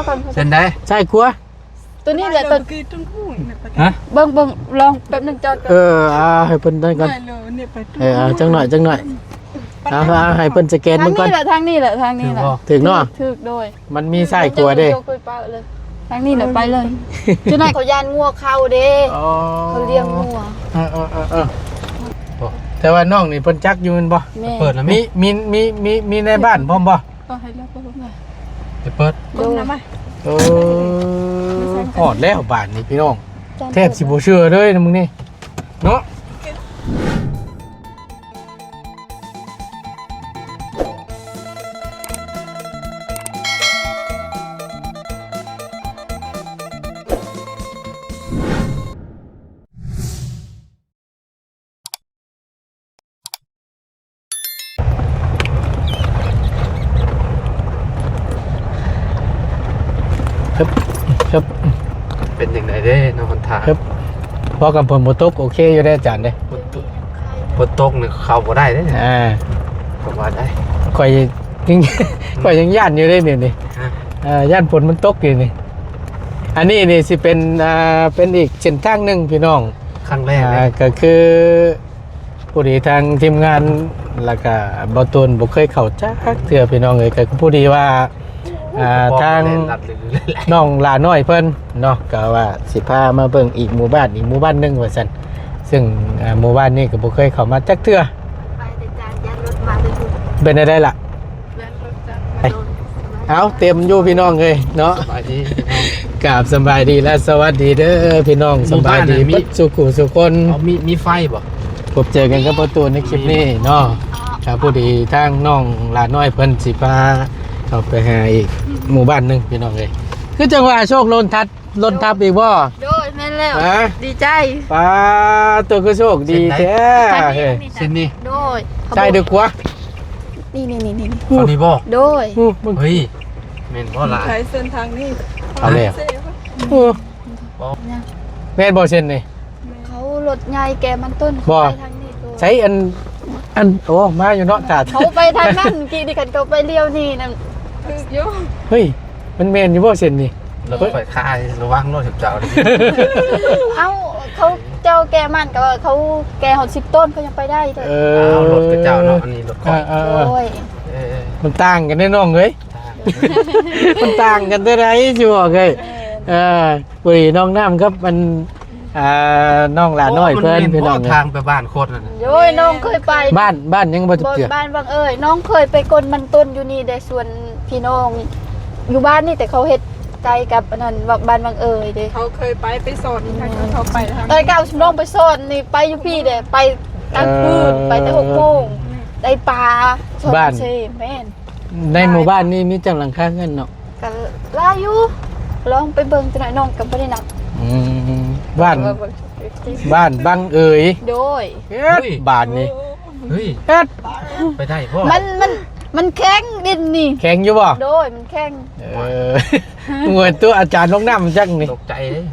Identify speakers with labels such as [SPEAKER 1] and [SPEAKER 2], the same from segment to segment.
[SPEAKER 1] ก่อน
[SPEAKER 2] เส้นได้
[SPEAKER 3] ใช่กลัว
[SPEAKER 1] ตัวนี้แหละตัว
[SPEAKER 3] ฮะ
[SPEAKER 1] เบิ่งลองแป๊บนึงจอดก่อน
[SPEAKER 3] ให้เพิ่นได้ก่อนจังหน่อยให้เพิ่นสแกน
[SPEAKER 1] ทาง
[SPEAKER 3] มึงก่อน
[SPEAKER 1] นี้แหละทางนี้แหละ
[SPEAKER 3] ถึงเนาะ
[SPEAKER 1] ถึกโดย
[SPEAKER 3] มันมีใช่กลัวเด้
[SPEAKER 1] ทางนี้แหละไปเลยจุดไหนเขายานงัวเข้าเด้เขาเลี้ยงงัว
[SPEAKER 3] แต่ว่าน้องนี่เพิ่นจักอยู่แม่นบ่
[SPEAKER 2] เปิดแล้ว
[SPEAKER 3] มีในบ้านพร้อมบ่
[SPEAKER 1] ให้แล้วก็ลงได้
[SPEAKER 2] จะเปิด
[SPEAKER 1] ลงมา
[SPEAKER 3] ฮอดแล้วบ้านนี่พี่น้องแทบสิบ่เชื่อเลยนะมึงนี่เนาะครับ
[SPEAKER 2] เป็นอย่างไรเด้นอนทาง
[SPEAKER 3] ครับพอกับผลบ่ตกโอเคอยู่ได้อาจารย์เด้
[SPEAKER 2] บนตกเนี่ยเข้าบ่ได้เด้ก็ว่าได้
[SPEAKER 3] ข่อยยังย่านอยู่ได้นี่ย่านฝนมันตกอยู่นี่อันนี้นี่สิเป็นอีกเส้นทางหนึงพี่น้อง
[SPEAKER 2] ครั้งแรกเลย
[SPEAKER 3] ก็คือผู้ดีทางทีมงานแล้วก็บ่ตูนบ่เคยเข้าจักเทื่อพี่น้องเอ้ยก็ผู้ดีว่าทางน้องหลาน้อยเพิ่นเนาะก็ว่าสิพามาเบิ่งอีกหมู่บ้านหนึงว่าซั่นซึ่งหมู่บ้านนี้ก็บ่เคยเข้ามาจักเทื่อ
[SPEAKER 1] ไปแต่จานยันรถมาเลย
[SPEAKER 3] เป็นได้ล่ะเอาเต็มอยู่พี่น้องเอ้ยเนาะ
[SPEAKER 2] สบายดี
[SPEAKER 3] กราบสบายดีและสวัสดีเด้อพี่น้องสบายดีมิสุขุสุคน
[SPEAKER 2] มีไฟบ่
[SPEAKER 3] พบเจอกันกับประตูในคลิปนี้เนาะครับผู้ดีทางน้องหลาน้อยเพิ่นสิพาเข้าไปหาอีกหมู่บ้านหนึงพี่น้องเอ้ยคือจังหวะโชคล้นทับอีกบ่
[SPEAKER 1] โดยแม่นแล้ว
[SPEAKER 3] ฮะ
[SPEAKER 1] ดีใจ
[SPEAKER 3] ป้าตัวคือโชคดีแท้เฮ้ย
[SPEAKER 2] เส้นนี้
[SPEAKER 1] โดย
[SPEAKER 3] ใช่ดึกกว่า
[SPEAKER 1] นี่
[SPEAKER 2] คนนี้บ่
[SPEAKER 1] โดย
[SPEAKER 3] มึง
[SPEAKER 2] เฮ้ยแม่นบ่ล่ะ
[SPEAKER 4] ใช้เส้นทางนี้
[SPEAKER 3] เอาแล้ว
[SPEAKER 4] เซ่
[SPEAKER 3] แม่นบ่เช่นนี่
[SPEAKER 1] เขารถใหญ่แกมันต้น
[SPEAKER 3] บ่
[SPEAKER 1] ไปทางนี้โดย
[SPEAKER 3] ใช้อันโอ้มาอยู่เนาะจัด
[SPEAKER 1] เขาไปทางนั้นกี่ดิกันเขาไปเลี้ยวนี่นั่น
[SPEAKER 4] คือโย
[SPEAKER 3] เฮ้ยมันแม่นอยู่บ่เช่นนี่
[SPEAKER 2] รถไฟคายระวังรถสิบเจ้าเลย
[SPEAKER 1] เอ้าเขาเจ้าแกมันกับเขาแกหด10 ต้นเขายังไปได้เลย
[SPEAKER 2] เอารถกระเจ้าเนาะอันนี้รถก้อย
[SPEAKER 1] โดย
[SPEAKER 3] มันต่างกันแน่น้องเอ้ย มันต่างกันได้ไรชัวร์เลยปุรีน้องน้ำครับมันน้องหลานน้อยเพื่อนพี่น้อง
[SPEAKER 2] ทางไปบ้านโคตรนั่น
[SPEAKER 1] โย้ยน้องเคยไป
[SPEAKER 3] บ้านยังบ่จุเจือ
[SPEAKER 1] บ้านบางเอ้ยน้องเคยไปกลมันต้นอยู่นี่ได้ส่วนพี่น้องอยู่บ้านนี่แต่เขาเฮ็ดไกลกับอันนั้นบ้านบางเอ้ยเด้
[SPEAKER 4] เขาเคยไปสอนทางเขาไปทาง
[SPEAKER 1] เอ้ยก้าวน้องไปซ่อนนี่ไปอยู่พี่เด้ไปกลางคืนไปแต่6 โมงได้ปลาบ้านแม่น
[SPEAKER 3] ในหมู่บ้านนี่มีจังหลังคาเงินเนาะ
[SPEAKER 1] ก็ลาอยู่ลองไปเบิ่งจังหน่อยน้องก็บ่ได้นับ
[SPEAKER 3] บ้านบังเอ๋ย
[SPEAKER 1] โดย
[SPEAKER 3] บ้านนี่
[SPEAKER 2] เฮ้ย
[SPEAKER 3] เฮ็ด
[SPEAKER 2] ไปได้พ่อ
[SPEAKER 1] มันแข็งดินนี่
[SPEAKER 3] แข็งอยู่บ่
[SPEAKER 1] โดยมันแข็ง
[SPEAKER 3] เหมือนตัวอาจารย์น้องน้ำจังนี่
[SPEAKER 2] ตกใจเลย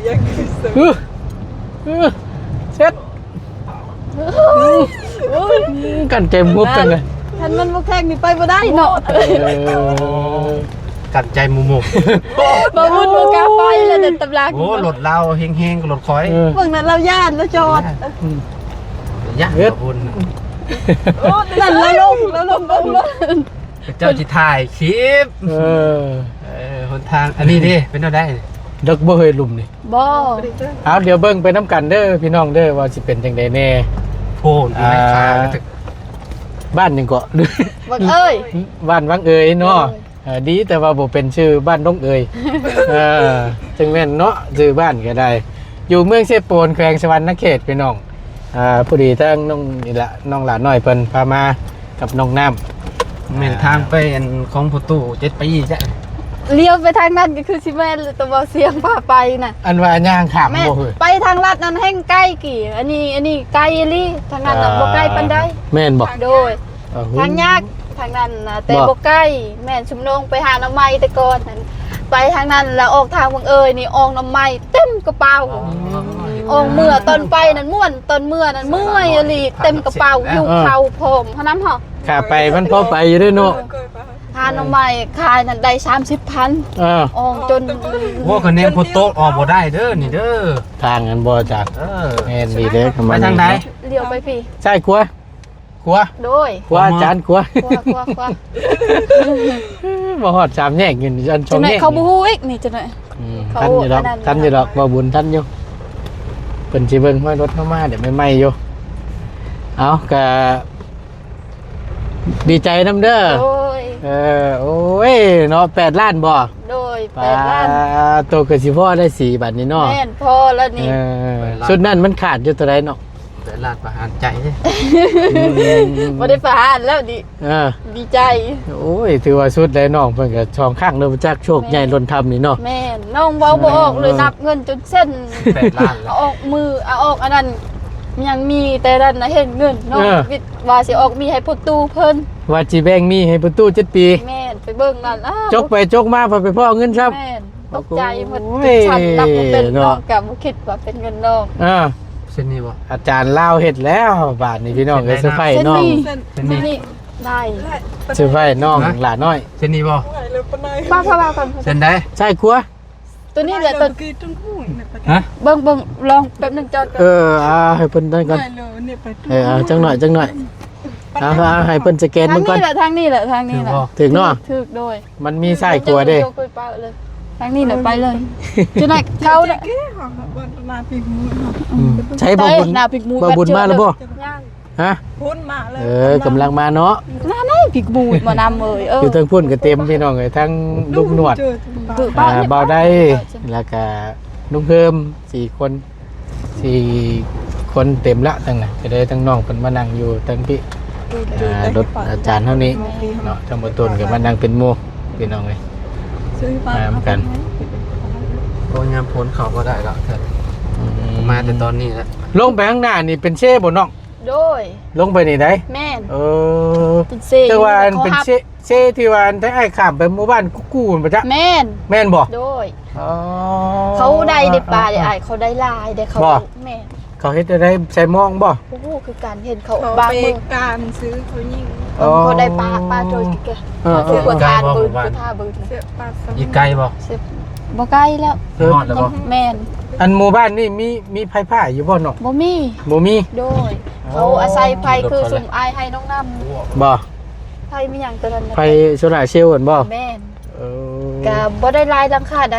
[SPEAKER 4] ยังคือเสือ
[SPEAKER 3] เช็ดกันเต็มมุบจังเลย
[SPEAKER 1] ท่านมันบ่แข็งนี่ไปบ่ได้เนาะ
[SPEAKER 2] กันใจมุม
[SPEAKER 1] บ่วุ่นบ่กล้าไปแล้วเด็ดตำรา
[SPEAKER 2] โอ้รถเราเฮงๆกับรถคอย
[SPEAKER 1] เบิ่งนั้นเราย่านแล้วจอด
[SPEAKER 2] ยะบุญ
[SPEAKER 1] นั่นแล้วลงเบิ่ง
[SPEAKER 2] เจ้าจิถ่ายคลิปหนทางอันนี้ดิเป็นเอาได้
[SPEAKER 3] ดักบ่เคยลุมนี่
[SPEAKER 1] บ่
[SPEAKER 3] เอาเดี๋ยวเบิ่งไปน้ำกันเด้อพี่น้องเด้อว่าสิเป็นจังไดแน่
[SPEAKER 2] โพ่นในคาถึก
[SPEAKER 3] บ้านหยังเกาะ
[SPEAKER 1] บังเอ้ย
[SPEAKER 3] บ้านวังเอ๋ยเนาะดีแต่ว่าบ่เป็นชื่อบ้านน้องเอ๋ยจังแม่นเนาะชื่อบ้านก็ได้ อยู่เมืองเชฟโปนแขวงสวรรณเขตพี่น้องผู้ดีทั้งน้องนี่ละน้องหลานน้อยเพิ่นพามากับน้องน้ำ
[SPEAKER 2] เหม็นทางไปอันของประตู7 ปีจ้ะ
[SPEAKER 1] เลี้ยวไปทางนั้นก็คือสิแม่นตัวบ่เสียงพาไปน่ะ
[SPEAKER 3] อันว่าย่างขาม
[SPEAKER 1] แม่
[SPEAKER 3] บ่เฮ้ย
[SPEAKER 1] ไปทางลัดนั้นแห่งใกล้กี่อันนี้ไกลอีหลีทางนั้นน่ะบ่ไกลปานใด
[SPEAKER 3] แม่นบ่
[SPEAKER 1] โดยทางยากทางนั้นน่ะแต่บ่ใกล้แม่นชุมนงไปหาหน่อไม้แต่ก่อนนั่นไปทางนั้นแล้วออกทางบังเอ้ยนี่ออกหน่อไม้เต็มกระเป๋า ออกเมื่อตอนไปนั่นม่วนตอนเมื่อนั่นเมื่อยอีหลีเต็มกระเป๋าอยู่เข่าผมเท่านั้นเหรอ
[SPEAKER 3] ขาไปมันพอไปอยู่ด้วยเนาะ
[SPEAKER 4] เคยไป
[SPEAKER 1] ห หาหน่อไม้ขายนั่นได้30,000 ออกจน
[SPEAKER 2] พวกคะแนนพอโต๊ะออกบ่ได้เด้อนี่เด้อ
[SPEAKER 3] ทางกันบ่จัก แม่นดีเด้อ
[SPEAKER 2] ไปทางไหน
[SPEAKER 1] เลี้ยวไปพี่
[SPEAKER 3] ใช่ครัว
[SPEAKER 1] โดย
[SPEAKER 3] ครัวอาจารย์ครัว
[SPEAKER 1] กว่า
[SPEAKER 3] บ่ฮอด3แยกอยู่นี่อันช่
[SPEAKER 1] จั
[SPEAKER 3] อง
[SPEAKER 1] งไหน
[SPEAKER 3] แยก
[SPEAKER 1] เขาบ่ฮู้อีกนี่จังไหน เขา
[SPEAKER 3] ทันอยู่ดอก
[SPEAKER 1] อันนั้น
[SPEAKER 3] ทันอยู่ดอกบ่บุญทันอยู่เพิ่นสิเบิ่งว่ารถมาเดี๋ยวไม่ไหม้อยู่เอาก็ดีใจนำเด้อ
[SPEAKER 1] โดย
[SPEAKER 3] โอ้ยเนาะ8ล้านบ่
[SPEAKER 1] โดย
[SPEAKER 3] ปา
[SPEAKER 1] 8 ล้าน
[SPEAKER 3] โตก็สิพอได้4บัดนี้เนาะ
[SPEAKER 1] แม่นพอแล้วนี่
[SPEAKER 3] ชุดนั้นมันขาดอยู่เท่าไหร่เนาะ
[SPEAKER 2] ไปลาดประหารใจเด้
[SPEAKER 1] บ่ได้ประหารแล้วดิ
[SPEAKER 3] เออ
[SPEAKER 1] ดีใจ
[SPEAKER 3] โอ้ยถือว่าสุดเลยน้องเพิ่นก็ช่องข้างเด้อจักโชคใหญ่ล้นทำนี่เนาะ
[SPEAKER 1] แม่นน้องเว้าบ่ออกเลยนับเงินจนเส้น
[SPEAKER 2] 8 ล้านแล้ว
[SPEAKER 1] เอาออกมือเอาออกอันนั้นยังมีแต่ดันนะเห็นเงินน้องวิทย์ว่าสิออกมีให้ประตูเพิ่น
[SPEAKER 3] ว่าสิแบ่งมีให้ประตู7ปี
[SPEAKER 1] แม่นไปเบิ่งนั่นอ้าว
[SPEAKER 3] จกไปจกมาพอไปพ่อเงินครับ
[SPEAKER 1] แม่นตกใจหมด
[SPEAKER 3] โอ้
[SPEAKER 1] จ
[SPEAKER 3] ย
[SPEAKER 1] นฉันนับว่าเป็นน้อง
[SPEAKER 3] เนาะ
[SPEAKER 1] กับบ่คิดว่าเป็นเงินน้อง
[SPEAKER 2] เส้นนี้บ่
[SPEAKER 3] อาจารย์เล่าวเฮ็ดแล้วบาทนี้พี่น้องเอ้ยเซอร์ไพรส์น้อง
[SPEAKER 4] เส้น
[SPEAKER 2] เส้นนี้
[SPEAKER 1] นี่ได้
[SPEAKER 3] เซอร์ไพรส์น้องหลาน้อย
[SPEAKER 2] เส้นนี้บ่
[SPEAKER 4] ไหนเลยปนาย
[SPEAKER 1] ป้าก่อน
[SPEAKER 2] เส้นใด
[SPEAKER 3] ใช่ครัว
[SPEAKER 1] ตัวนี้แหละตัว
[SPEAKER 4] กีต้นหูเนี่ยไป
[SPEAKER 2] ฮะ
[SPEAKER 1] เบิ่งลองแป๊บนึงจอดก่อน
[SPEAKER 3] ให้เพิ่นได้ก่อน
[SPEAKER 4] ไหนเลยเนี่ยไปต้น
[SPEAKER 3] จังหน่อยให้เพิ่นสแกน
[SPEAKER 1] ทาง
[SPEAKER 3] มันก่อน
[SPEAKER 1] นี้แหละทางนี้แหละทางนี้แหละ
[SPEAKER 3] ถึงเนาะ
[SPEAKER 1] ถูกโดย
[SPEAKER 3] มันมีใส่ครัวเด้
[SPEAKER 1] โยกไปป้าเลยทางนี้แหละไปเลยจุดไหนเขาน่ะ
[SPEAKER 4] แก่หอบันนาปีมือ
[SPEAKER 3] ใช้บ่บุญ
[SPEAKER 1] หน้าปิกมู
[SPEAKER 3] บ่บุญมาแล้วบ่
[SPEAKER 1] ย่าง
[SPEAKER 3] ฮะ
[SPEAKER 4] พ้นมาเลย
[SPEAKER 3] กำลังมาเนาะ
[SPEAKER 1] หน้าไหนปิกมูมานำเอ้ย
[SPEAKER 3] อยู่ทั้งพุ่นก็เต็มพี่น้องเอ้ยทั้งลูกหนวด
[SPEAKER 1] คือ
[SPEAKER 3] เบาได้แล้วก็ลุงเพิ่ม4 คนเต็มละทั้งนั้นจะได้ทั้งน้องเพิ่นมานั่งอยู่ทั้งพี่รถอาจารย์เท่านี้เนาะทั้งหมดต้นก็มานั่งเป็นหมู่พี่น้องเอ้ย
[SPEAKER 4] ซื้อมา
[SPEAKER 2] โอ้ยามพ้นเขาก็ได้ละเถิดมาแต่ตอนนี้แล้ว
[SPEAKER 3] ลงไปข้างหน้านี่เป็นเช่บ่น้อง
[SPEAKER 1] โดย
[SPEAKER 3] ลงไปนี่ได้
[SPEAKER 1] แม่น เป็นเซ
[SPEAKER 3] แต่ว่าอันเป็นเช่ที่ว่าอันถ้าไอ้ข้ามไปหมู่บ้านกู้ๆมันบ่จ๊ะ
[SPEAKER 1] แม่น
[SPEAKER 3] แม่นบ่
[SPEAKER 1] โดย
[SPEAKER 3] อ๋อ
[SPEAKER 1] เขาได้ปลาได้เขาได้ลายได้เขา
[SPEAKER 3] บ่
[SPEAKER 1] แม่น
[SPEAKER 3] เขาเฮ็ดได้ใส่หมองบ่
[SPEAKER 1] โอ้โหคือการเห็นเขา
[SPEAKER 4] เขา
[SPEAKER 1] บาง
[SPEAKER 4] ไป
[SPEAKER 1] มือ
[SPEAKER 4] การซื้อเขายิ่ง
[SPEAKER 1] เขาได้ปลาโจยกิกะ
[SPEAKER 3] เออ
[SPEAKER 1] คือกว่าทานบืนคือท่าบืน
[SPEAKER 4] เสียปลาส
[SPEAKER 2] อีกไกลบ่
[SPEAKER 1] เสียบ่ใกล้แล้ว
[SPEAKER 2] สิฮอดแล้วบ่
[SPEAKER 1] แม่น
[SPEAKER 3] อันหมู่บ้านนี่มีไผผ้าอยู่บ่น้อง
[SPEAKER 1] บ่มี
[SPEAKER 3] บ่มี
[SPEAKER 1] โดย เขาอาศัยไผคือสุ่มอายให้น้องน้ำ
[SPEAKER 3] บ่
[SPEAKER 1] ไผมีหยังตัวนั้นน่ะ
[SPEAKER 3] ไผโซลาร์เซลล์กันบ่
[SPEAKER 1] แม่น
[SPEAKER 3] เออ
[SPEAKER 1] ก็บ่ได้ลายหลังคาใด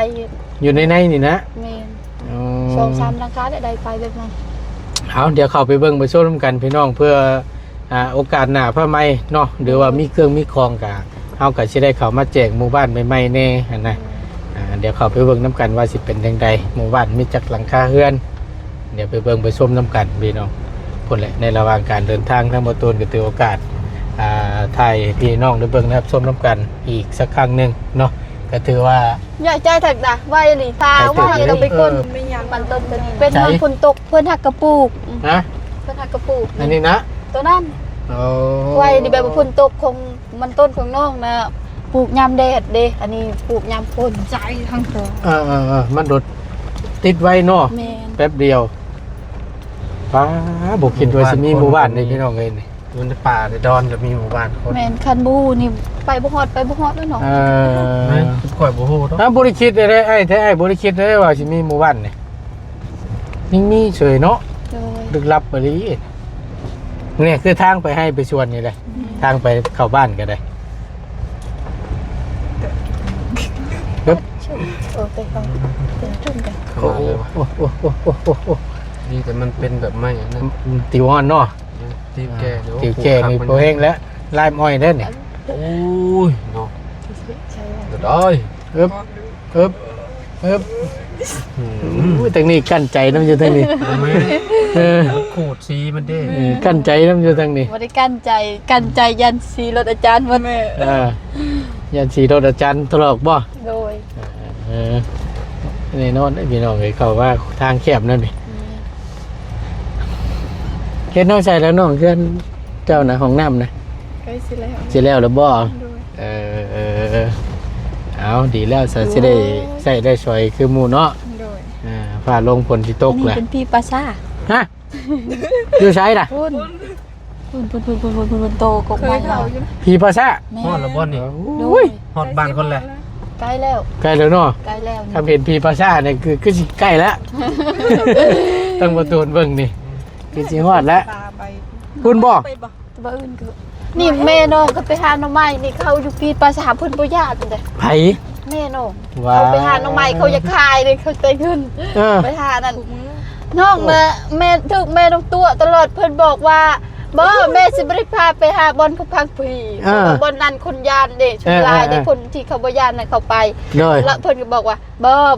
[SPEAKER 3] อยู่ในนี่นะ
[SPEAKER 1] แม่น
[SPEAKER 3] อืม
[SPEAKER 1] 2-3หลังคาได้ไฟแบบนั้น
[SPEAKER 3] เอาเดี๋ยวเข้าไปเบิ่งไปชมกันพี่น้องเพื่อโอกาสหน้าพระใหม่เนาะหรือว่ามีเครื่องมีของกะเฮาก็สิได้เข้ามาแจกหมู่บ้านใหม่ๆแน่หั่นนะเดี๋ยวเข้าไปเบิ่งน้ำกันว่าสิเป็นจังใดหมู่บ้านมีจักหลังคาเรือน เดี๋ยวไปเบิ่งไปชมน้ำกันพี่น้องพุ่นแหละในระหว่างการเดินทางทั้งหมดตูนก็ถือโอกาสถ่ายพี่น้องได้เบิ่งนะครับชมน้ำกันอีกสักครั้งหนึงเนาะก็ถือว่า
[SPEAKER 1] อย่าใจถักดะไว้นี่ตาว่าเราไปคน
[SPEAKER 4] ไม่ยัง
[SPEAKER 1] มันต้นเป็นเงินฝนตกเพิ่นหักกระปุก
[SPEAKER 3] นะ
[SPEAKER 1] เพิ่นหักกระปุก
[SPEAKER 3] อันนี้นะ
[SPEAKER 1] ตัวนั้น
[SPEAKER 3] โอ้
[SPEAKER 1] ไว้นี่แบบว่าฝนตกคงมันต้นของน้องนะปลูกยามแดดเด้อันนี้ปลูกยามฝน
[SPEAKER 4] ใจทั้งตัว
[SPEAKER 3] มันโดดติดไว้เนาะ
[SPEAKER 1] แม่น
[SPEAKER 3] แป๊บเดียวป้าบุกคิดว่าสิมีหมู่บ้านในพี่น้องเลยนี่
[SPEAKER 2] อยู่ในป่าในดอนก็มีหมู่บ้านคน
[SPEAKER 1] แม่นคันบูนี่ไปบ่ฮอดแล้วเนาะ
[SPEAKER 2] นะข่อยบ่ฮู้เนาะ
[SPEAKER 3] ถ้าบริคิดได้ไอ้แท้ไอ้บริคิดได้ว่าสิมีหมู่บ้านนี่นิ่งมีเฉยเนาะ
[SPEAKER 1] โดย
[SPEAKER 3] ลึกลับไปเลยเนี่ยคือทางไปให้ไปชวนนี่แหละทางไปเข้าบ้านก็ได้ปึ๊บ
[SPEAKER 1] ไปฟังเป็นจุ่มกัน
[SPEAKER 2] เข้ามาเลยว่ะ
[SPEAKER 3] โอ้โอ้โอ้โอ้โอ้โอ้
[SPEAKER 2] ดีแต่มันเป็นแบบไม่นะ
[SPEAKER 3] ติวอ่อนเนาะ
[SPEAKER 2] ตีแก่เดี๋ยว
[SPEAKER 3] ติวแก่นี่โปรแห้งแล้วลายอ้อยได้เนี่ย
[SPEAKER 2] โอ้ยเนาะ
[SPEAKER 1] ใช่
[SPEAKER 2] เดี๋ยวได้
[SPEAKER 3] ปึ๊บปึ๊บปึ๊บอุ้ยทางนี้กั้นใจน้ำอยู่ทางนี้
[SPEAKER 2] แม่
[SPEAKER 3] เออ
[SPEAKER 2] ขูดซีมันเด้
[SPEAKER 3] กั้นใจน้ำอยู่ทางนี้
[SPEAKER 1] บ่ได้กั้นใจยันสีรถอาจารย์มัน
[SPEAKER 3] ยันสีโดดอาจารย์ตลอกบ่
[SPEAKER 1] โดย
[SPEAKER 3] ในนอนได้พี่น้องเลยเขาว่าทางแคบนั่นนี่เฮ็ดน้องใส่แล้วน้องเพื่อนเจ้านะห้องน้ำนะ
[SPEAKER 4] ใกล้สิแล้ว
[SPEAKER 3] สิแล้วหรือบ่
[SPEAKER 4] ด้วย
[SPEAKER 3] เอาดีแล้วสิได้ใส่ได้สวยคือหมู่เนาะ
[SPEAKER 4] ด้วย
[SPEAKER 3] ฟ้าลงฝนสิตก
[SPEAKER 1] นี่
[SPEAKER 3] แหละ
[SPEAKER 1] เป็นพี่ปลาซ่า
[SPEAKER 3] ฮะอยู่ใช้ล่ะ
[SPEAKER 1] คุณ พุ่นโตกบ
[SPEAKER 4] เค
[SPEAKER 1] ไม้
[SPEAKER 4] ยเขาอยู่
[SPEAKER 3] ผีภาษา
[SPEAKER 2] ฮอดละบ่นี่
[SPEAKER 3] โอ้ย
[SPEAKER 2] ฮอดบ้านคนแหละ
[SPEAKER 1] ใกล้แล้ว
[SPEAKER 3] ใกล้แล้วเนาะ
[SPEAKER 1] ใกล้แล้ว
[SPEAKER 3] ถ้าเห็นผีภาษาเนี่ยคือสิใกล้แล้วต้องประตูนเบิ่งนี่คือสิฮอดแล้ว
[SPEAKER 4] ตาไป
[SPEAKER 3] คุณบ่
[SPEAKER 4] ไปบ่
[SPEAKER 1] บ่อื่นก็นี่แม่น้องก็ไปหาหน่อไม้นี่เขาอยู่ปีภาษาเพิ่นบ่ญาติเด้
[SPEAKER 3] ไผ
[SPEAKER 1] แม่น้อง
[SPEAKER 3] ว้า
[SPEAKER 1] เขาไปหาหน่อไม้เขาอยากขายเลยเขาได้เงิน
[SPEAKER 3] เออ
[SPEAKER 1] ไปหานั่น
[SPEAKER 4] ถูกมือ
[SPEAKER 1] น้องแม่ถึกแม่น้องตัวตลอดเพิ่นบอกว่าบ่แม่สิบ่ได้พาไปหาบอนผู้พังผีบอนนั้นคนยานเด้ชุดลายเด้คนที่เขาบ่ยานนั่นเขาไป
[SPEAKER 3] เลย
[SPEAKER 1] แล้วเพิ่นก็บอกว่า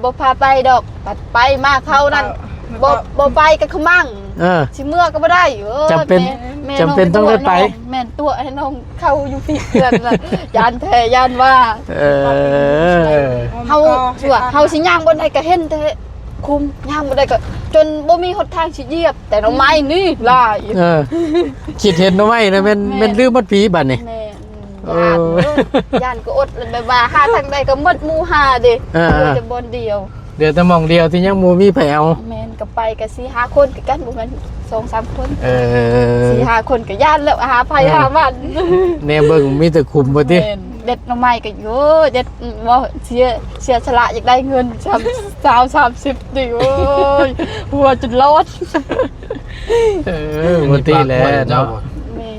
[SPEAKER 1] บ่พาไปดอกปัดไปมาเขานั่นบ่ไปก็คือมั่ง
[SPEAKER 3] เออ
[SPEAKER 1] สิเมื่อก็บ่ได้เออ
[SPEAKER 3] จำเป็น
[SPEAKER 1] แม่
[SPEAKER 3] จำเป็นต้องได้ไป
[SPEAKER 1] แม่นตัวให้น้องเข้าอยู่พี่เพื่อนน่ะยานแท้ยานว่า
[SPEAKER 3] เออ
[SPEAKER 1] เฮาสิว่าเฮาสิย่างบ่ได้ก็เห็นแต่คุมย่างบ่ได้ก็จนบ่มีหนทางสิเหยียบ แต่หน่อไม้นี่หลาย
[SPEAKER 3] เออคิดเห็นเอาไว้นะแม่นลืมหมดผีบัดนี่
[SPEAKER 1] แม่
[SPEAKER 3] เออ
[SPEAKER 1] ย่านก็อดแบบว่าหาทางใดก็หมดหมู่หาเด้
[SPEAKER 3] เออ
[SPEAKER 1] เหลือแต่บอนเดียว
[SPEAKER 3] เดี๋ยวแต่หมองเดียวที่ยังบ่มีไผเอา
[SPEAKER 1] แม่นก็ไปก็4 5คนคือกันบ่แม่น2-3 คน
[SPEAKER 3] เออ
[SPEAKER 1] 4-5 คนก็ย่านแล้วหาไผหามัน
[SPEAKER 3] แน่เบิ่งมีแต่คุมบ่ติ
[SPEAKER 1] แม่นเด็ดหน่อไม้ก็อยู่เด็ดบ่เสียสละอยากได้เงิน30ดิโอ้ยหัวจนร้อน
[SPEAKER 3] เออบ่ติแหล้วเนาะ
[SPEAKER 1] แม่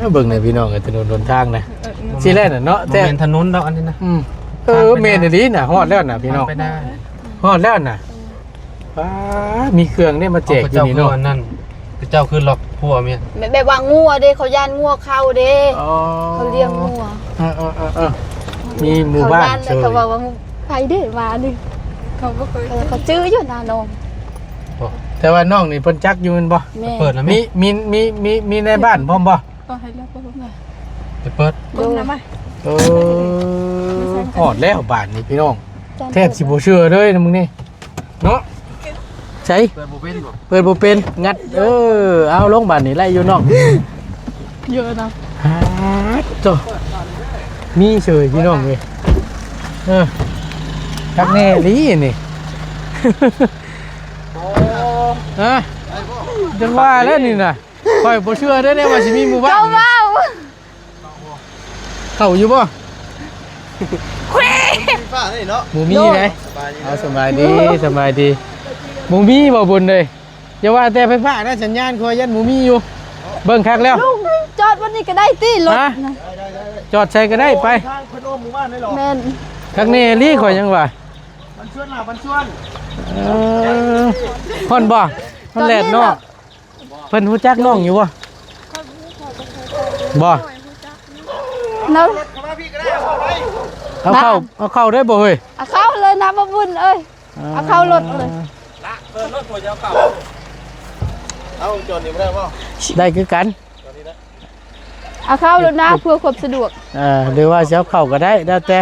[SPEAKER 1] น
[SPEAKER 3] เบิ่งในพี่น้องกับถนนหนทางนะสิแล่นน่ะเนาะ
[SPEAKER 2] แต่
[SPEAKER 3] แต่
[SPEAKER 2] เป็นถนนดอกอันนี้นะ
[SPEAKER 3] เมนอีหลีน่ะฮอดแล้วน่ะพี่น้อง
[SPEAKER 2] ไปได้
[SPEAKER 3] ฮอดแล้วน่ะป้ามีเครื่องนี่มาแจกอยู่
[SPEAKER 2] เจ้า
[SPEAKER 3] นี่
[SPEAKER 2] คือ
[SPEAKER 3] เนาะ
[SPEAKER 2] อันนั้นเจ้าคือหลอกผัวเมีย
[SPEAKER 1] แบบว่างัวเด้เขาย่านงัวเข้าเด้
[SPEAKER 3] อ๋อ
[SPEAKER 1] เขาเลี้ยงงัว
[SPEAKER 3] เออมีหมู่บ้าน
[SPEAKER 1] เขาเขาบอกว่าไปเด้มานี่
[SPEAKER 4] เขาบ่เคย
[SPEAKER 1] เขาจื้ออยู่นาน้อง
[SPEAKER 3] แต่ว่าน้องนี่เพิ่นจักอยู่แม่นบ่
[SPEAKER 1] แม่
[SPEAKER 2] เปิดแล้ว
[SPEAKER 3] มีในบ้านพร้อมบ่
[SPEAKER 4] ก็ให้แล้วบ่ไง
[SPEAKER 2] จะเปิด
[SPEAKER 4] เบิ่งนำมา
[SPEAKER 3] เออฮอดแล้วบ้านนี่พี่น้องแทบสิบ่เชื่อเลยนะมึงนี่เนาะใช่
[SPEAKER 2] เปิดบุเป็นบ่
[SPEAKER 3] เปิดบ่เป็นงัดเอาลงบ้านนี่ไล่อยู่นอก
[SPEAKER 1] เยอะนะ
[SPEAKER 3] ฮาจ้ะมีเฉยพี่น้องเลยทักแน่ลีนี่ ฮะจังว่าแล้วนี่น่ะคอยบ่เชื่อได้อว่าสิมีหมู่บ้าน
[SPEAKER 1] เจ้าเมา
[SPEAKER 3] เข้าอยู่บ่
[SPEAKER 5] ฟ้าได้เนาะ
[SPEAKER 3] หมู่มีไหน
[SPEAKER 5] สบายดี
[SPEAKER 3] เอาสบายดีสบายดีหมู่มีบ่บุญเลยอย่าว่าแต่ไฟฟ้านะสัญญาณคอยยันหมู่มีอยู่เบิ่งคักแล้ว
[SPEAKER 1] ลุงจอดวันนี้ก็ได้ตีรถ
[SPEAKER 3] ฮะ จอดใช้ก็ได้ไป
[SPEAKER 5] ทางคนโอมหมู่บ้านได้หรอ
[SPEAKER 1] แม่น
[SPEAKER 3] คักแน่ลีคอยยังว่า
[SPEAKER 5] มันชวนล่ะมันชวน
[SPEAKER 3] ฮอนบ่ฮอนแลดเนาะเพิ่นฮู้จักน้องอยู่บ่บ่
[SPEAKER 1] เนาะ
[SPEAKER 5] เข้ามาพี่ก็ได้เอาไป
[SPEAKER 3] เอาเข้าได้บ่เฮ้ย
[SPEAKER 1] เอาเข้าเลยนะมาบุญเอ้ยเอาเข้ารถเลย
[SPEAKER 5] เอาจอดนี่ไม่ได้ป่ะ
[SPEAKER 3] ได้คือกัน
[SPEAKER 1] เอาเข้ารถนะเพื่อความสะดวก
[SPEAKER 3] หรือว่าจะเอาเข้าก็ได้แล้วแต่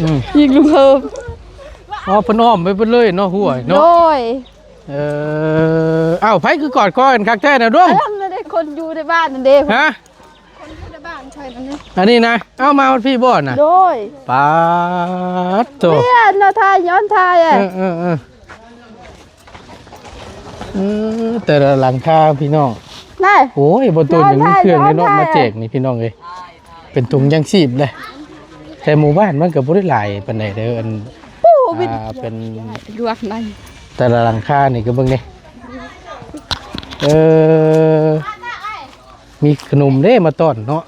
[SPEAKER 3] อืม
[SPEAKER 1] ยิงลุงเฮิม
[SPEAKER 3] อ๋อเพิ่นอ้อมไปเพิ่นเลยเนาะหัว
[SPEAKER 1] โด
[SPEAKER 3] เนาะ
[SPEAKER 1] ย
[SPEAKER 3] อ้าวไผคือกอดคอกันคักแท้น่ะดวง
[SPEAKER 1] แล้วนั่นได้คนอยู่ในบ้านนั่นเด้
[SPEAKER 3] ฮะ
[SPEAKER 4] คนผู้ใดบ้านใช่นั่นนี่
[SPEAKER 3] อันนี้นะเอามาวันพี่บ่น่ะ
[SPEAKER 1] โดย
[SPEAKER 3] ปาดโต
[SPEAKER 1] เนี่ยนาทายย้อนทายอ่ะ
[SPEAKER 3] แต่ละหลังคาพี่น้อง
[SPEAKER 1] น่า
[SPEAKER 3] โอ้ยบนต้นยังมีเครื่องในรถ
[SPEAKER 1] ได้
[SPEAKER 3] มาแจกนี่พี่น้องเอ้ยเป็นถุงยังชีพเลยแต่หมู่บ้านมันก็บ่ได้หลายปานใดเด้ออัน
[SPEAKER 1] ปูบิด
[SPEAKER 3] เป็น
[SPEAKER 1] ลวกใน
[SPEAKER 3] แต่ละหลังคานี่ก็เบิ่งนี่มีขนมเด้มาต้อนเนาะ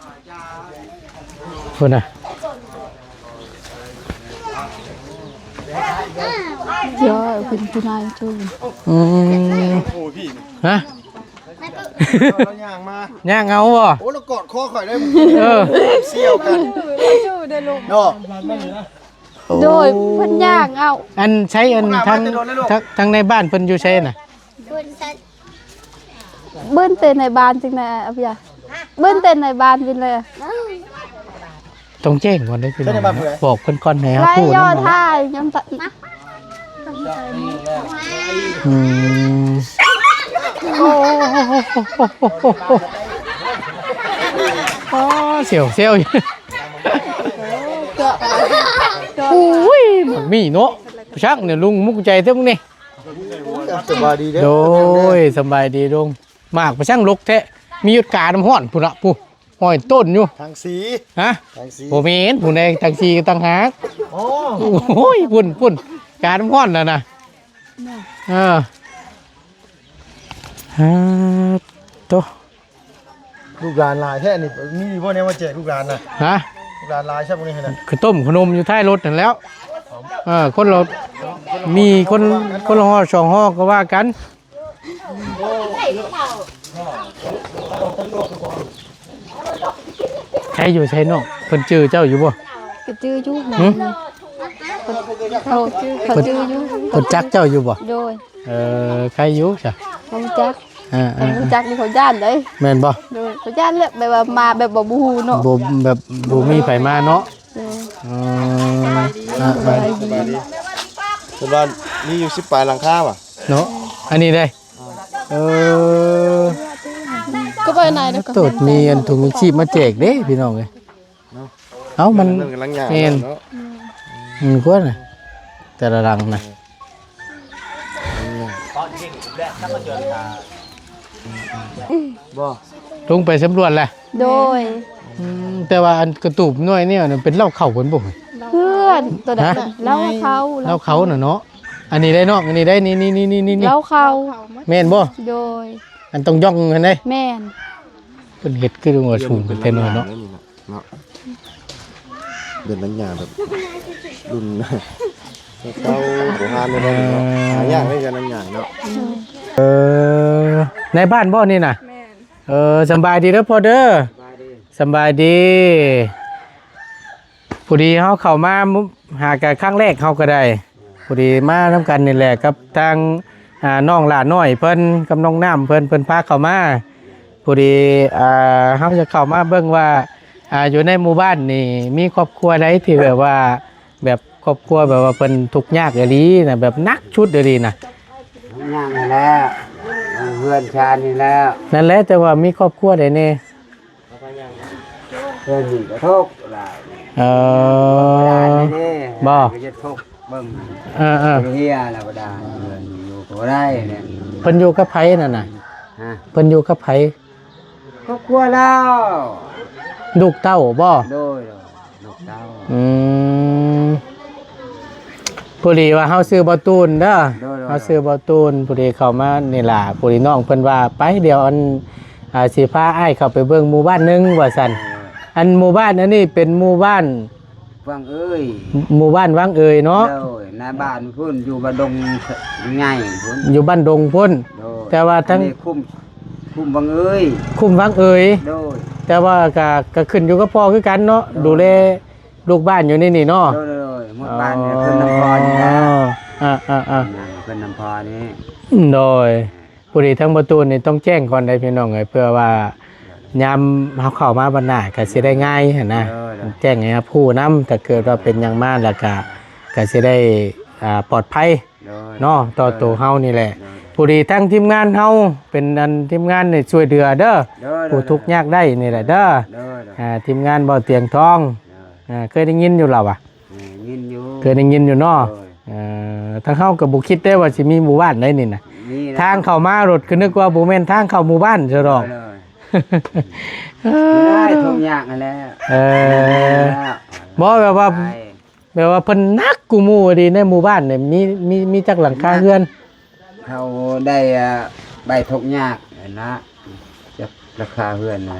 [SPEAKER 3] พุ่นน่ะ
[SPEAKER 1] เยอะเป็นผู้นายจุ่ม
[SPEAKER 3] อืม
[SPEAKER 5] โอ้พี่
[SPEAKER 3] ฮะ
[SPEAKER 5] เราย่างมา
[SPEAKER 3] ย่างเอาบ่
[SPEAKER 5] โอ้เรากอดคอข่อยได้ เสี่ยวกัน
[SPEAKER 4] จู้ได้ลูก
[SPEAKER 5] เนาะ
[SPEAKER 1] โดยเพิ่นย่างเอา
[SPEAKER 3] อันใช้อันทั้งในบ้านเพิ่นอยู่ใช่น่ะ
[SPEAKER 1] เบิ้นเต้นในบ้านจริงนะอ่ะพี่อ่ะเบิ้นเต้นในบ้านเป็นเลย
[SPEAKER 3] ต้องแจ้งก่อนได้อพี่น้องบอกเพิ่นก่อนให้
[SPEAKER 1] ไร
[SPEAKER 3] เฮาพูด
[SPEAKER 1] ย่อ
[SPEAKER 3] นำ
[SPEAKER 1] ท่าย้อนตะ
[SPEAKER 3] อืมโอ้เสียวอยู่อุ้ยหมักมีเนาะชักเนี่ยลุงมุกใจเท่ามึงนี่
[SPEAKER 5] สบายดีเด้อ
[SPEAKER 3] โดยสบายดีลุงมากไปช่างลกแท้มีหยุดกาน้ำห้อนพุ่นละผู้ห้อยต้นอยู่
[SPEAKER 5] ทางสี
[SPEAKER 3] ฮะ
[SPEAKER 5] ทางสี
[SPEAKER 3] ผมเห็นผู้ใดทางซีต่างหาก
[SPEAKER 5] โอ้
[SPEAKER 3] โอ้ยพุ่นกาน้ำห้อนแล้วนะโต
[SPEAKER 5] ลูกหลานลายแท้นี่มีบ่แน่ว่าแจกลูกหลานน่ะ
[SPEAKER 3] ฮะ
[SPEAKER 5] ลูกหลานลายใช่บ่นี่น่ะ
[SPEAKER 3] คือต้มขนมอยู่ท้ายรถนั่นแล้วคนเรามีคนละห่อสองห่อก็ว่ากันใครอยู่ใช่เนาะเพิ่นจื้อเจ้าอยู่บ่
[SPEAKER 4] ก็จื้ออยู่
[SPEAKER 3] หึ
[SPEAKER 4] เขาจื้ออยู่
[SPEAKER 3] เพิ่นจักเจ้าอยู่บ่
[SPEAKER 4] โดย
[SPEAKER 3] ใครอยู่จ้ะ
[SPEAKER 4] บ่จัก
[SPEAKER 3] อ่า
[SPEAKER 4] บ่จักนี่เขาย่านเลย
[SPEAKER 3] แม่นบ่
[SPEAKER 4] โดยเขาย่านเลยแบบว่ามาแบบบ่ฮู้เนาะ
[SPEAKER 3] บ่แบบบ่มีไผมาเนาะ
[SPEAKER 4] โดย
[SPEAKER 5] สบายดีเพิ่นว่ามีอยู่10ปลายหลังคาว่ะ
[SPEAKER 3] เนาะอันนี้ได้
[SPEAKER 4] ก็ไปไหนแล้วก็
[SPEAKER 3] ตดมีอันถุงชีพมาแจกเด้พี่น้องเอ้ยเอ้ามัน
[SPEAKER 5] เรื่องกำลังยาก
[SPEAKER 3] แม่น
[SPEAKER 5] เนาะ
[SPEAKER 3] มันกว่าน่ะแต่ละรังน่ะ
[SPEAKER 5] บ่
[SPEAKER 3] ลงไปสำรวจแหละ
[SPEAKER 4] โดย
[SPEAKER 3] แต่ว่าอันกระตูบน้อยเนี่ยเป็นเหล้าเข่าคนบ่
[SPEAKER 4] เพื่อนตัวนั้นน่ะเล่าเขา
[SPEAKER 3] เหล้าเขาน่ะเนาะอันนี้ได้เนาะอันนี้ได้นี่
[SPEAKER 4] เล่าเขา
[SPEAKER 3] แม่นบ่
[SPEAKER 4] โดย
[SPEAKER 3] อันต้องย่องกันได้
[SPEAKER 4] แม่น
[SPEAKER 3] เพิ่นเฮ็ดคือว่าสูงเป็นแต่น้อยเนาะ
[SPEAKER 5] เนาะเดินลังยาแบบรุ่นเก่าโบราณเลยเนาะหายากได้กันลังยาเนาะ
[SPEAKER 3] ในบ้านบ่นี่น่ะสำบายดีเด้อพ่อเด้อสำบายดีพอดีเฮาเข้ามาหากันครั้งแรกเฮาก็ได้พอดีมานํกันนี่แหละกับทางน้องหลานน้อยเพิ่นกับน้องน้ำเพิ่นพาเข้ามาพอดีเฮาจะเข้ามาเบิ่งว่าอยู่ในหมู่บ้านนี่มีครอบครัวใดที่แบบว่าแบบครอบครัวแบบว่าเพิ่นทุกข์ยากอีหลีน่ะแบบหนักชุดอีหลีน่ะ
[SPEAKER 6] ย่างนี่แล้วเพื่อนชานี่แล้ว
[SPEAKER 3] นั่นแหละแต่ว่ามีครอบครัวใดแน่
[SPEAKER 6] เพื่อนนี่ก็ทุกข์หลาย
[SPEAKER 3] เอ
[SPEAKER 6] หลาย
[SPEAKER 3] อ
[SPEAKER 6] นี่
[SPEAKER 3] บ่
[SPEAKER 6] ก็จะทุกข์เบิ่ง
[SPEAKER 3] เ
[SPEAKER 6] เฮียแล้วบ่ได้เพื่อนอยู่ก็ได้เนี่ย
[SPEAKER 3] พิ่นอยู่กับไผนั่นน่ะ
[SPEAKER 6] ฮะ
[SPEAKER 3] เพิ่นอยู่กับไผ
[SPEAKER 6] ครอบครัวแล้ว
[SPEAKER 3] ลูกเต้าบ่
[SPEAKER 6] โดยลูกเต้า
[SPEAKER 3] อืมผู้ดีว่าเฮาซื้อบ่ตูนเด้อเฮาซื้อบ่ตูนผู้ดีเข้ามานี่ล่ะผู้ดีน้องเพิ่นว่าไปเดี๋ยวอันสิพาอ้ายเข้าไปเบิ่งหมู่บ้านหนึงว่าซั่นอันหมู่บ้านอันนี้เป็นหมู่บ้าน
[SPEAKER 6] ฟังเอ้ย
[SPEAKER 3] หมู่บ้านวังเอ่ยเนาะ
[SPEAKER 6] โดยในบ้านพุ่นอยู่บ้านดงใหญ่พุ่น
[SPEAKER 3] อยู่บ้านดงพุ่น
[SPEAKER 6] โดย
[SPEAKER 3] แต่ว่าทั้ง
[SPEAKER 6] อันนี้คุ้มบังเอ้ย
[SPEAKER 3] คุมวังเอ่ย
[SPEAKER 6] โดย
[SPEAKER 3] แต่ว่าก็ขึ้นอยู่กับพ่อคือกันเนาะดูแลลูกบ้านอยู่ในนี่เนาะ
[SPEAKER 6] โดยหมดบ้านเนี่ยขึ้นน้ำพอนี่นะ
[SPEAKER 3] อ่า
[SPEAKER 6] ขึ้นน้ำพอนี่
[SPEAKER 3] โดยผู้ดีทั้งประตูนี่ต้องแจ้งก่อนได้พี่น้องเลยเพื่อว่ายามเขาเข้ามาบรรณาก็สิได้ง่ายหั่นนะแจ้งให้ผู้นำถ้าเกิดว่าเป็นอย่างมากแล้วก็สิได้ปลอดภัย
[SPEAKER 6] โดย
[SPEAKER 3] เนาะต่อตัวเฮานี่แหละผู้ดีทั้งทีมงานเฮาเป็นอันทีมงานนี่ช่วยเหลือเด้อผู้ทุกข์ยากได้นี่แหละเด้อ
[SPEAKER 6] โดย
[SPEAKER 3] ทีมงานบ่อเตียงทองเคยได้ยินอยู่แล้วอ่ะ
[SPEAKER 6] ยินอยู่
[SPEAKER 3] เคยได้ยินอยู่เนาะทางเฮาก็บ่คิดได้ว่าสิมีหมู่บ้านใดนี่น่ะ
[SPEAKER 6] นี่นะ
[SPEAKER 3] ทางเข้ามารถก็นึกว่าบ่แม่นทางเข้าหมู่บ้านซะดอก
[SPEAKER 6] เลยได้ทุกอย่างนั่นแหละ
[SPEAKER 3] บ่แบบว่าเพิ่นนักกูหมู่ดีในหมู่บ้านเนี่ยมีจักหลังคาเรือน
[SPEAKER 6] เขาได้ใบทุกอย่างนะจะราคาเพื่อนนะ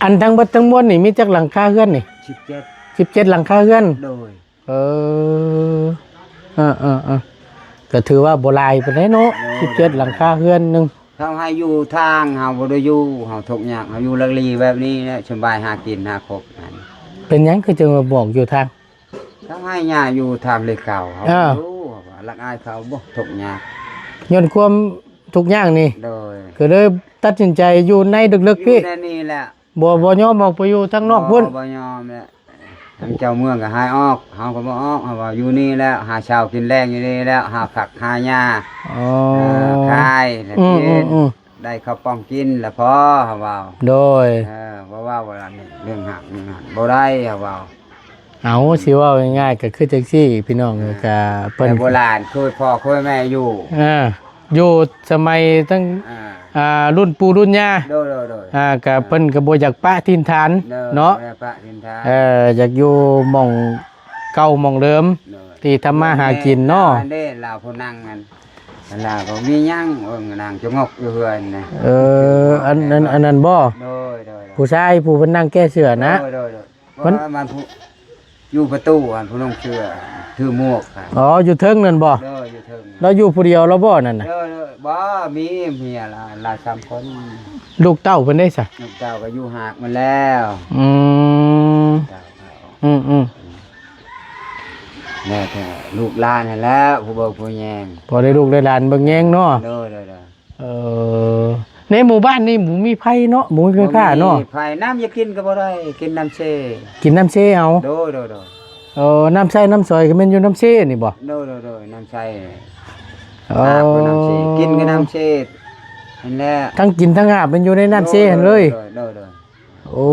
[SPEAKER 3] อันทั้งเบิดทั้งมวลนี่มีจักหลังคาเรือนนี่
[SPEAKER 6] 17
[SPEAKER 3] 17หลังคาเรือน
[SPEAKER 6] โดย
[SPEAKER 3] ก็ถือว่าบ่หลายปานใดเนาะ17หลังคาเรือนหนึง
[SPEAKER 6] เขาให้อยู่ทางเฮาบ่ได้อยู่เฮาทุกอย่างเฮาอยู่ลักลีแบบนี้นะสบายหากินหาครบนั่น
[SPEAKER 3] เป็นหยังคือจึงมาบอกอยู่ทาง
[SPEAKER 6] เขาให้หญ้าอยู่ทางเลยเก่าเขา
[SPEAKER 3] อ้าว
[SPEAKER 6] รู้ว่ารักอายเขาบ่ทุกอย่าง
[SPEAKER 3] ย้อนความทุกอย่างนี่
[SPEAKER 6] โดย
[SPEAKER 3] ก็เลยตัดสินใจอยู่ในลึกๆพี่
[SPEAKER 6] อยู่ในนี่แหละ
[SPEAKER 3] บ่ยอมออกไปอยู่ทางนอกพุ่น
[SPEAKER 6] บ่ยอมแหละทางเจ้าเมืองก็หายออกเฮาก็บ่ออกเฮาว่าอยู่นี่แล้วหาเช้ากินแรงอยู่นี่แล้วหาผักหาหญ้า
[SPEAKER 3] อ๋อ
[SPEAKER 6] ขายแล้ว
[SPEAKER 3] อื
[SPEAKER 6] กิน
[SPEAKER 3] ม
[SPEAKER 6] ได้ข้าวป้องกินแล้วพอเฮาเว้า
[SPEAKER 3] โดย
[SPEAKER 6] บ่ว่าว่านี่เรื่องหักนี่หักบ่ได้เฮาเว้า
[SPEAKER 3] เอาสิเว่าง่ายๆก็คือจังซี่พี่น้องก็เพิ่น
[SPEAKER 6] แต่โบราณเคยพ่อเคยแม่อยู่
[SPEAKER 3] อ่า อยู่สมัยตั้ง
[SPEAKER 6] อ่า
[SPEAKER 3] รุ่นปู่รุ่นย่า
[SPEAKER 6] โดย
[SPEAKER 3] ก็เพิ่นก็บ่อยากปะทินฐานเนาะ
[SPEAKER 6] ปะทินทาน
[SPEAKER 3] อยากอยู่หม่องเก่าหม่องเดิมที่ทำมาหากินเนาะ
[SPEAKER 6] อันนี้ลาวผู้นั่งกันลาวก็มีหยังนั่งจะงกอยู่เฮือนนะ
[SPEAKER 3] อันนั้นบ่
[SPEAKER 6] โดย
[SPEAKER 3] ผู้ชายผู้เพิ่นนั่งแก้เสื้อนะ
[SPEAKER 6] โดยเพราะว่ามันผู้อยู่ประตูอันผู้ลงเชื่อถือหมวกค่ะ
[SPEAKER 3] อ๋ออยู่เทิงนั่นบ่
[SPEAKER 6] โดยอยู่เทิง
[SPEAKER 3] เราอยู่ผู้เดียวเราบ่นั่นน่ะ
[SPEAKER 6] โดยบ่มีเมียละ3คน
[SPEAKER 3] ลูกเต้าเพิ่นได้ซะ
[SPEAKER 6] ลูกเจ้าก็อยู่หากมาแล้ว
[SPEAKER 3] อืม
[SPEAKER 6] เจ้าก็
[SPEAKER 3] อืม
[SPEAKER 6] แน่แต่ลูกหลานนั่นแหล้วผู้เบิกผู้แยง
[SPEAKER 3] พอได้ลูกได้หลานเบิ่งแยงเนาะ
[SPEAKER 6] โดย
[SPEAKER 3] ในหมู่บ้านนี่หมูมีไผเนาะหมูมีไผค่าเนาะ
[SPEAKER 6] ไผน้ำอย่ากินก็บ่ได้กินน้ำเช
[SPEAKER 3] กินน้ำเชเอา
[SPEAKER 6] โดย
[SPEAKER 3] น้ำใส่น้ำซอยก็แม่นอยู่น้ำเชนี่บ่
[SPEAKER 6] น้ำใช่
[SPEAKER 3] อ๋อ
[SPEAKER 6] อาบก็น้ำเชกินก็น้ำเชนั่นแหละ
[SPEAKER 3] ทั้งกินทั้งอาบเป็นอยู่ในน้ำเชหั่นเลย
[SPEAKER 6] โดย
[SPEAKER 3] โอ้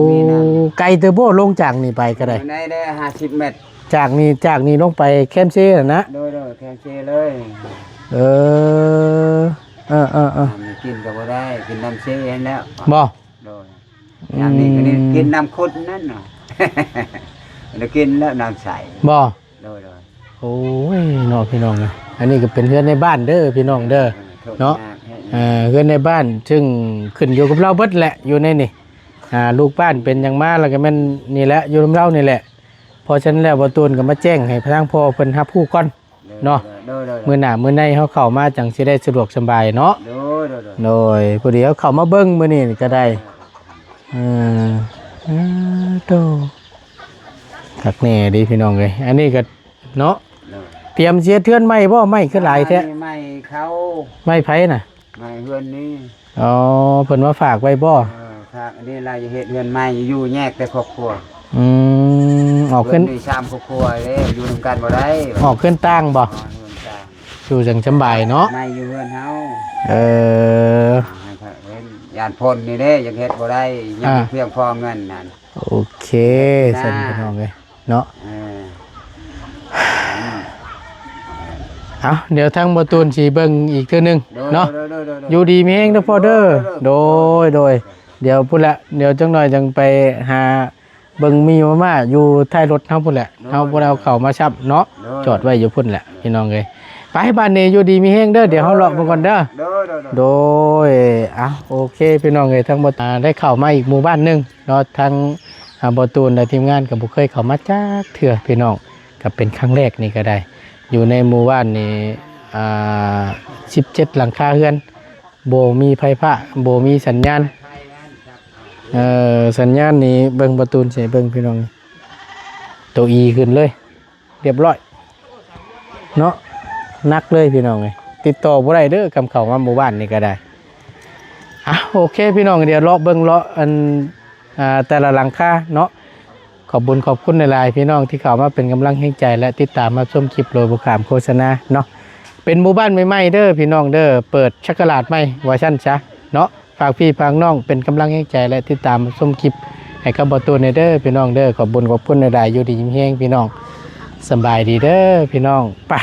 [SPEAKER 3] ไกลเตอร์โบลงจากนี่ไปก็ได้
[SPEAKER 6] ในได้50 เมตร
[SPEAKER 3] จากนี่ลงไปแคมเชน่ะนะ
[SPEAKER 6] โดยแทงเชเลย
[SPEAKER 3] เออ
[SPEAKER 6] มีกินก็บ่ได้กินน้ำเชเองแล้ว
[SPEAKER 3] บ่
[SPEAKER 6] โดยยามนี้ก็นี่กินน้ำข้นนั่นน่ะ แล้วกินแล้วน้ำใส
[SPEAKER 3] บ่
[SPEAKER 6] โดย
[SPEAKER 3] โอ้ยเนาะพี่น้องนะอันนี้ก็เป็นเฮือนในบ้านเด้อพี่น้องเด้อ เนาะ เฮือนในบ้านซึ่งขึ้นอยู่กับเราเบิดแหละอยู่ในนี่ลูกบ้านเป็นอย่างมากแล้วก็แม่นนี่แหละอยู่กับเรานี่แหละพอฉันแล้วบ่ตูนก็มาแจ้งให้ทางพ่อเพิ่นรับผู้ก่อนเนาะมื้อหน้ามื้อในเฮาเข้ามาจังสิได้สะดวกสบายเนาะ โดยผู้เดียวเข้ามาเบิ่งมื้อนี้ก็ได้โตคักแน่ดีพี่น้องเอ้ยอันนี้ก็เนาะเตรียมเสียเทือนไม้บ่ไม้คือหลายแท้
[SPEAKER 6] ไม่เขา
[SPEAKER 3] ไม้ไผน่ะ
[SPEAKER 6] ไม่เฮือนนี้
[SPEAKER 3] อ๋อเพิ่นมาฝากไว้บ่
[SPEAKER 6] ครับอันนี้เราจะเฮ็ดเฮือนใหม่อยู่แยกแต่ครอบครัว
[SPEAKER 3] ออกขึ้น
[SPEAKER 6] มีชามครอบครัวเด้อยู่นำกันบ่ได้
[SPEAKER 3] ออกขึ้นตั้งบ่
[SPEAKER 6] เฮือนจ้า
[SPEAKER 3] อยู่จังสำบายเนาะ
[SPEAKER 6] ไม่อยู่เฮือนเฮา
[SPEAKER 3] เออ
[SPEAKER 6] ให้เพิ่นยานพ่นนี่เด้ยังเฮ็ดบ่ได้ยังเพียงพอเงินนั่น
[SPEAKER 3] โอเคสั่นพี่น้องเอ้ยเนาะ
[SPEAKER 6] เออ
[SPEAKER 3] เอาเดี๋ยวทางบ่ตูนสิเบิ่งอีกเทื่อนึงเนาะ
[SPEAKER 6] โดย
[SPEAKER 3] อยู่ดีมีเองเด้อพ่อเด้อโดยเดี๋ยวพุ่นละเดี๋ยวจังหน่อยจังไปหาเบิ่งมีมาอยู่ท้ายรถเฮาพุ่นแหละเฮาบ่ได้เอาเข้ามาชับเนาะจอดไว้อยู่พุ่นแหละพี่น้องเอ้ยไปบ้านนี้อยู่ดีมีเฮงเด้อเดี๋ยวเฮาเลาะเบิ่งก่อนเด้อโดยโอเคพี่น้องเอ้ยทั้งบ่ได้เข้ามาอีกหมู่บ้านหนึงเนาะทางบ่ตูนและทีมงานก็บ่เคยเข้ามาจักเทื่อพี่น้องก็เป็นครั้งแรกนี่ก็ได้ อยู่ในหมู่บ้านนี่17หลังคาเรือนโบมีไฟฟ้าโบมีสัญญาณสัญญาณนี้เบิ่งประตูนใส่เบิ่งพี่น้องตัวอีขึ้นเลยเรียบร้อยเนาะนักเลยพี่น้องเลยติดต่อบ่ได้เด้อกำเข้ามาหมู่บ้านนี่ก็ได้โอเคพี่น้องเดี๋ยวเลาะเบิ่งเลาะอันแต่ละหลังคาเนาะขอบคุณหลายๆพี่น้องที่เข้ามาเป็นกำลังแห่งใจและติดตามมาชมคลิปโดยบุคามโฆษณาเนาะเป็นหมู่บ้านใหม่ๆเด้อพี่น้องเด้อเปิดชักกะลาดใหม่เวอร์ชันซะเนาะฝากพี่ฝากน้องเป็นกำลังแห่งใจและติดตามชมคลิปให้กับบ่ตูนเด้อพี่น้องเด้อขอบคุณหลายๆอยู่ดียิ้มแย้งพี่น้องสบายดีเด้อพี่น้องไป